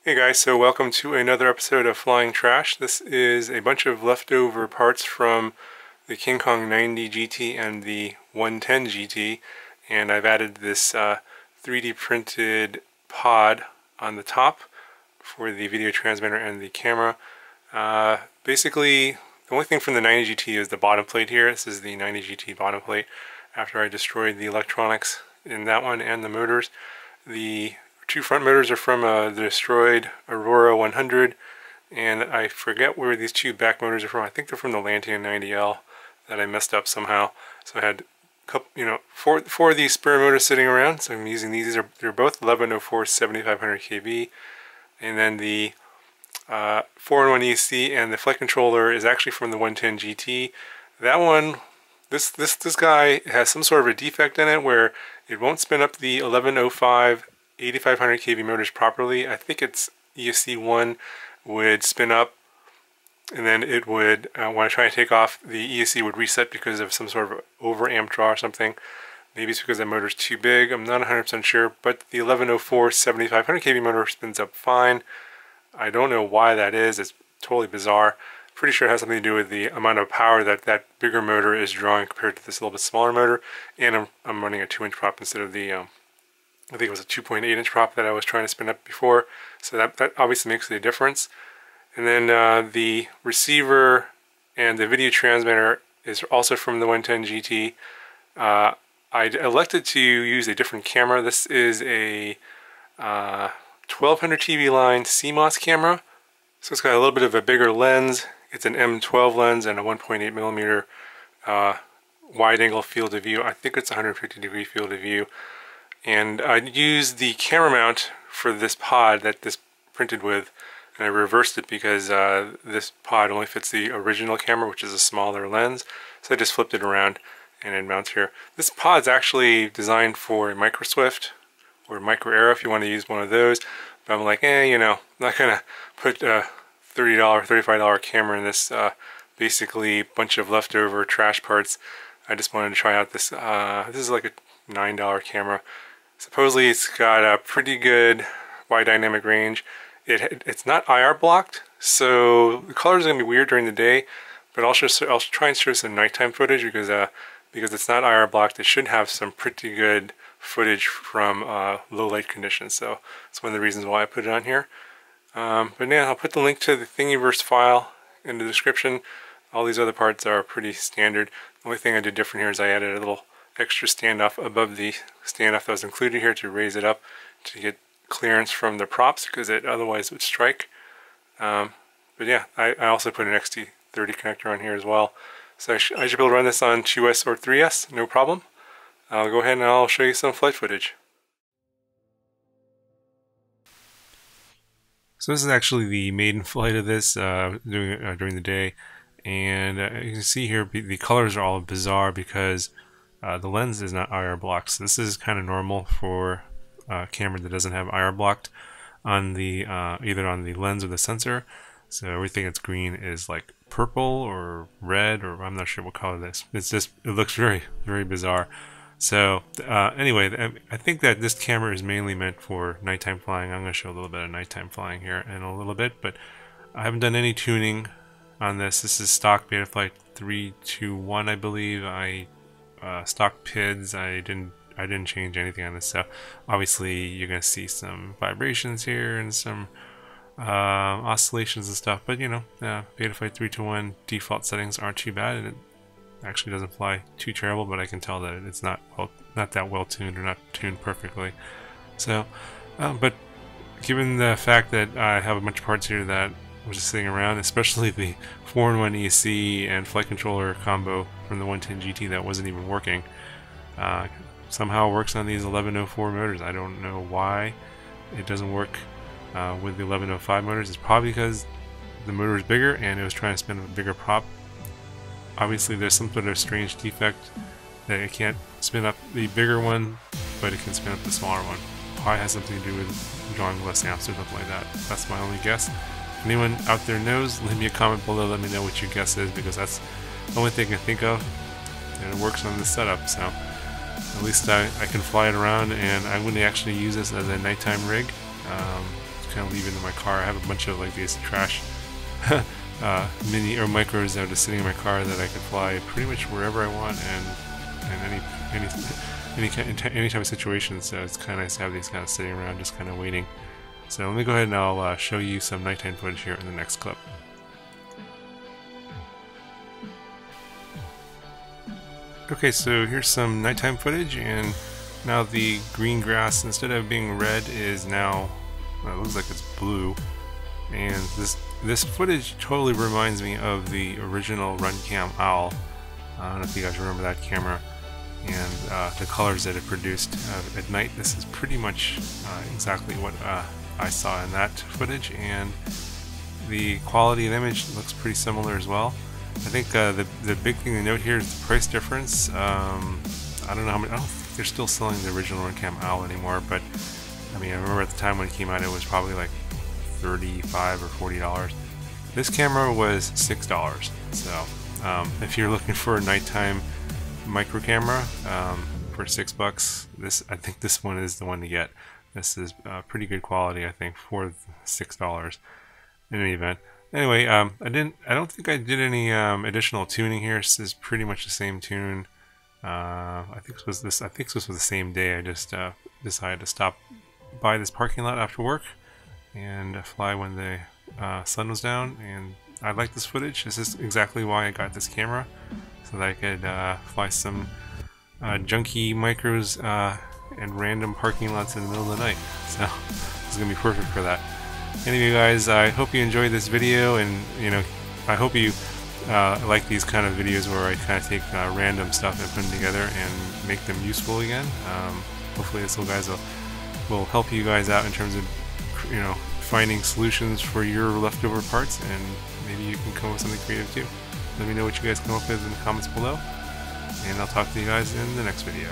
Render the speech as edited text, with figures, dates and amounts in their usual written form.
Hey guys, so welcome to another episode of Flying Trash. This is a bunch of leftover parts from the KingKong 90GT and the 110GT, and I've added this 3D printed pod on the top for the video transmitter and the camera. Basically, the only thing from the 90GT is the bottom plate here. This is the 90GT bottom plate after I destroyed the electronics in that one and the motors. The two front motors are from the destroyed Aurora 100, and I forget where these two back motors are from. I think they're from the Lantian 90L that I messed up somehow. So I had a couple, four of these spare motors sitting around. So I'm using these. They're both 1104 7500 kV, and then the 4-in-1 EC and the flight controller is actually from the 110GT. That one, this guy has some sort of a defect in it where it won't spin up the 1105 8500 kV motors properly. I think it's ESC1 would spin up, and then it would, when I try to take off, the ESC would reset because of some sort of over-amp draw or something. Maybe it's because the motor's too big, I'm not 100% sure, but the 1104 7500 kV motor spins up fine. I don't know why that is, it's totally bizarre. Pretty sure it has something to do with the amount of power that bigger motor is drawing compared to this little bit smaller motor, and I'm running a 2-inch prop instead of the I think it was a 2.8-inch prop that I was trying to spin up before, so that obviously makes a difference. And then the receiver and the video transmitter is also from the 110GT. I elected to use a different camera. This is a 1200 TV line CMOS camera, so it's got a little bit of a bigger lens. It's an M12 lens and a 1.8mm wide-angle field of view. I think it's 150-degree field of view. And I used the camera mount for this pod that this printed with, and I reversed it because this pod only fits the original camera, which is a smaller lens. So I just flipped it around and it mounts here. This pod's actually designed for a micro swift or micro arrow if you want to use one of those. But I'm like, I'm not gonna put a $30, $35 camera in this basically bunch of leftover trash parts. I just wanted to try out this. This is like a $9 camera. Supposedly it's got a pretty good wide dynamic range. It's not IR blocked, so the colors are going to be weird during the day, but I'll try and show some nighttime footage because it's not IR blocked. It should have some pretty good footage from low light conditions, so it's one of the reasons why I put it on here. But yeah, I'll put the link to the Thingiverse file in the description. All these other parts are pretty standard. The only thing I did different here is I added a little extra standoff above the standoff that was included here to raise it up to get clearance from the props because it otherwise would strike. But yeah, I also put an XT30 connector on here as well. So I should be able to run this on 2S or 3S, no problem. I'll go ahead and I'll show you some flight footage. So this is actually the maiden flight of this, doing it during the day. And you can see here the colors are all bizarre because the lens is not IR blocked. So this is kind of normal for a camera that doesn't have IR blocked on the either on the lens or the sensor. So everything that's green is like purple or red, or I'm not sure what color this. It looks very, very bizarre. So anyway, I think that this camera is mainly meant for nighttime flying. I'm going to show a little bit of nighttime flying here in a little bit, but I haven't done any tuning on this. This is stock Betaflight 321, I believe. Stock PIDs. I didn't change anything on this stuff. Obviously, you're gonna see some vibrations here and some oscillations and stuff. But Betaflight 321 default settings aren't too bad, and it actually doesn't fly too terrible. But I can tell that it's not that well tuned or not tuned perfectly. So, but given the fact that I have a bunch of parts here that was just sitting around, especially the 4-in-1 EC and flight controller combo from the 110GT that wasn't even working. Somehow it works on these 1104 motors. I don't know why it doesn't work with the 1105 motors. It's probably because the motor is bigger and it was trying to spin a bigger prop. Obviously there's some sort of strange defect that it can't spin up the bigger one, but it can spin up the smaller one. Probably has something to do with drawing less amps or something like that. That's my only guess. Anyone out there knows, leave me a comment below, let me know what your guess is, because that's the only thing I can think of, and it works on this setup, so at least I can fly it around, and I wouldn't actually use this as a nighttime rig. kind of leave it in my car. I have a bunch of like these trash mini or micros that are just sitting in my car that I can fly pretty much wherever I want and any type of situation. So it's kind of nice to have these kind of sitting around, just kind of waiting. So let me go ahead and I'll show you some nighttime footage here in the next clip. Okay, so here's some nighttime footage, and now the green grass, instead of being red, is now, well, it looks like it's blue. And this footage totally reminds me of the original RunCam Owl. I don't know if you guys remember that camera and the colors that it produced at night. This is pretty much exactly what I saw in that footage, and the quality of the image looks pretty similar as well. I think the big thing to note here is the price difference. I don't know how much. I don't think they're still selling the original RunCam Owl anymore, but I mean, I remember at the time when it came out, it was probably like $35 or $40. This camera was $6. So if you're looking for a nighttime micro camera for $6, I think this one is the one to get. This is pretty good quality, I think, for $6 in any event. Anyway, I don't think I did any additional tuning here. This is pretty much the same tune. I think this was the same day. I just decided to stop by this parking lot after work and fly when the sun was down. And I like this footage. This is exactly why I got this camera, so that I could fly some junky micros and random parking lots in the middle of the night. So this is gonna be perfect for that. Anyway, guys, I hope you enjoyed this video, and I hope you like these kind of videos where I kind of take random stuff and put them together and make them useful again. Hopefully this little guys will help you guys out in terms of finding solutions for your leftover parts, and maybe you can come up with something creative too. Let me know what you guys come up with in the comments below, and I'll talk to you guys in the next video.